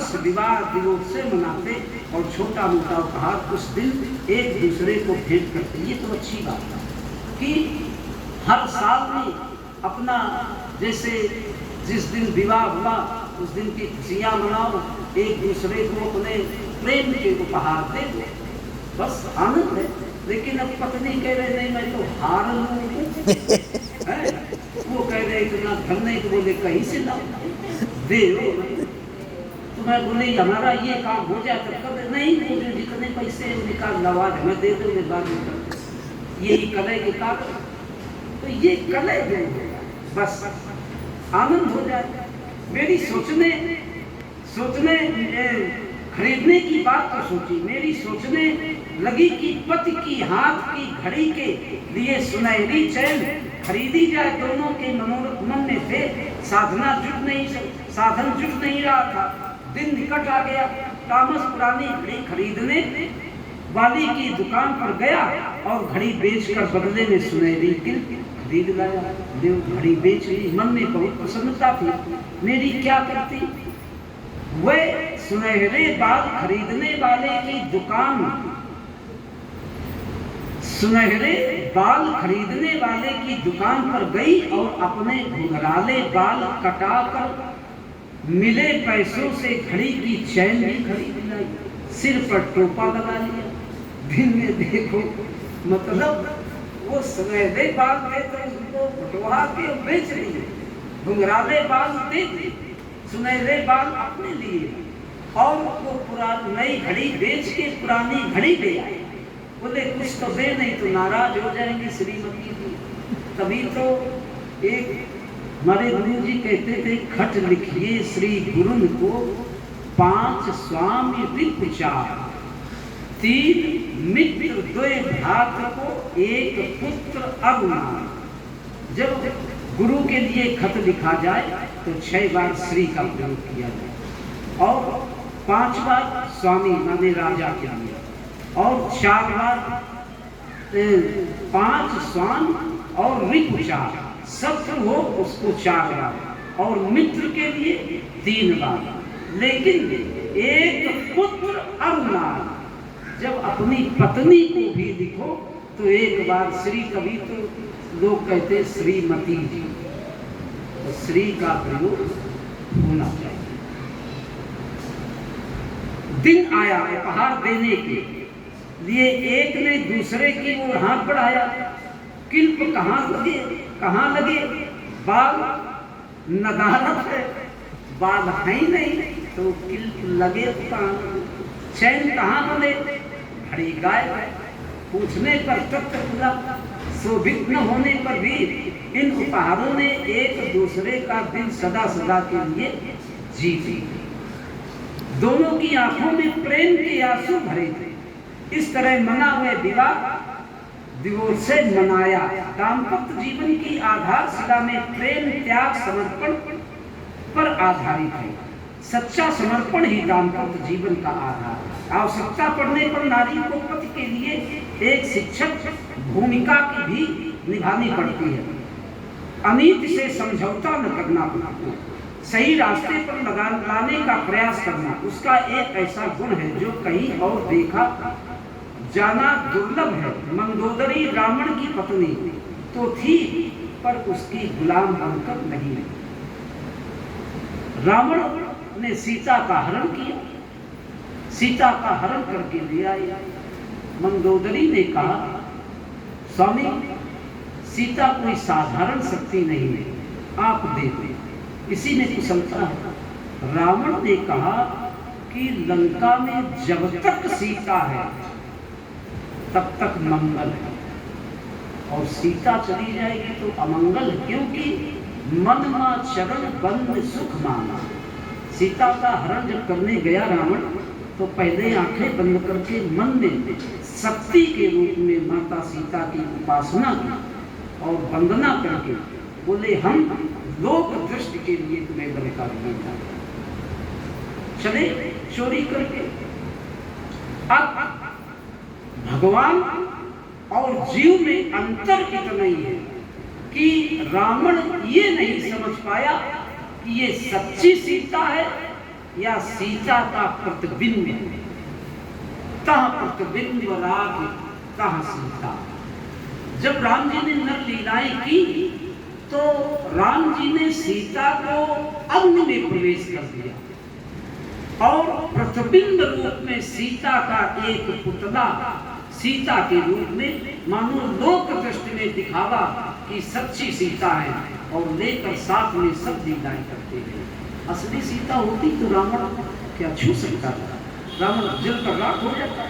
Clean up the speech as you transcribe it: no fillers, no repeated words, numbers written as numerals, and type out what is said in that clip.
वर्ष विवाह दिवस से मनाते और छोटा मोटा उपहार उस दिन एक दूसरे को भेंट करते। ये तो अच्छी बात है कि हर साल में अपना जैसे जिस दिन विवाह हुआ उस दिन की खुशियाँ मनाओ, एक दूसरे को अपने प्रेम के उपहार दे दो, बस आनंद है। लेकिन अब पत्नी कह रहे नहीं मैं तो हार लूँ, वो कह रहे इतना धन नहीं, तो बोले कहीं से लाओ दे दो। तो मैं बोले हमारा ये काम हो जाए तब कर नहीं, वो जो जितने पैसे निकाल लवाज हमें दे दो, बाद में यही कलह के कागज। तो ये कलह जो है बस आनंद हो जाए। मेरी सोचने खरीदने की बात तो सोची, मेरी सोचने लगी कि पति की हाथ की घड़ी के लिए सुनहरी चैन खरीदी जाए। दोनों के मनोरथ मन में थे, साधन जुट नहीं रहा था। दिन निकट आ गया, तामस पुरानी घड़ी खरीदने वाली की दुकान पर गया और घड़ी बेचकर बदले में सुनहरी खरीद लाया। देव घड़ी बेच ली, मन में बहुत प्रसन्नता थी। मेरी क्या करती, वह सुनहरे बाल खरीदने वाले की दुकान, सुनहरे बाल खरीदने वाले की दुकान पर गई और अपने घुंघराले बाल कटाकर मिले पैसों से घड़ी की चैन भी खरीद लाई, सिर पर टोपा लगा लिया। दिन में देखो मतलब वो सुनहरे बाल थे तो उसको कटवा के बेच लिए, घुंघराले बाल दे दिए, सुनहरे बाल अपने लिए, और वो पुरानी नई घड़ी बेच के पुरानी घड़ी ले आए। बोले कुछ तो दे नहीं तो नाराज हो जाएंगे श्रीमती जी। तभी तो एक हमारे गुरु जी कहते थे, खट लिखिए श्री गुरुन को 5 स्वामी विचार, 3 मित्र 2 भ्रातृ को 1 पुत्र अरुणान। जब गुरु के लिए खत लिखा जाए तो 6 बार श्री का प्रयोग किया जाए और 5 बार स्वामी माने राजा के लिए, और 4 बार 5 स्वान और ऋचार, शत्रु हो उसको 4 बार और मित्र के लिए 3 बार। लेकिन 1 पुत्र अरुणान, जब अपनी पत्नी को भी लिखो तो 1 बार श्री। कभी तो लोग कहते श्रीमती जी, तो श्री का प्रयोग होना चाहिए। दिन आया उपहार देने के लिए, एक ने दूसरे की ओर हाथ बढ़ाया। किल्प कहाँ लगे बाल नदारत है, बाल है ही नहीं तो किल्प लगे कहाँ, चैन कहाँ बने, घड़ी गायब है। पूछने पर तत्व खुला, शोभित न होने पर भी इन उपहारों ने एक दूसरे का दिल सदा सदा के लिए जीत लिया। दोनों की आंखों में प्रेम के आंसू भरे थे। इस तरह मना हुए विवाह दिवस से मनाया। दाम्पत्य जीवन की आधारशिला में प्रेम, त्याग, समर्पण पर आधारित है। सच्चा समर्पण ही दाम्पत्य जीवन का आधार है। आवश्यकता पड़ने पर नारी को पति के लिए एक शिक्षक भूमिका की भी निभानी पड़ती है। अनीति से समझौता न करना पड़ता, सही रास्ते पर लाने का प्रयास करना उसका एक ऐसा गुण है जो कहीं और देखा जाना दुर्लभ है। मंदोदरी रावण की पत्नी तो थी पर उसकी गुलाम बनकर नहीं। रावण ने सीता का हरण किया, सीता का हरण करके ले आया। मंदोदरी ने कहा, स्वामी सीता कोई साधारण शक्ति नहीं है, आप दे दें, इसी में कुशलता है। रावण ने कहा कि लंका में जब तक सीता है तब तक मंगल है, और सीता चली जाएगी तो अमंगल है, क्योंकि मन मा चरण बंद सुख माना। सीता का हरण जब करने गया रावण तो पहले आंखें बंद करके मन में शक्ति के रूप में माता सीता की उपासना की और वंदना करके बोले, हम लोक दृष्टि के लिए तुम्हें लंका नहीं जाना। चले चोरी करके। अब भगवान और जीव में अंतर इतना ही है कि रावण ये नहीं समझ पाया कि ये सच्ची सीता है या सीता का प्रतिबिंब, तह प्रतिबिंब राग तह सीता। जब राम जी ने नर लीलाएं की तो राम जी ने सीता को अग्नि में प्रवेश कर दिया और प्रतिबिंब रूप में सीता का एक पुतला सीता के रूप में मानो लोक दृष्टि में दिखावा कि सच्ची सीता है और लेकर साथ में सब लीलाएं करते हैं। असली सीता होती तो रावण क्या छू सकता था, रावण जल पर राख हो जाता।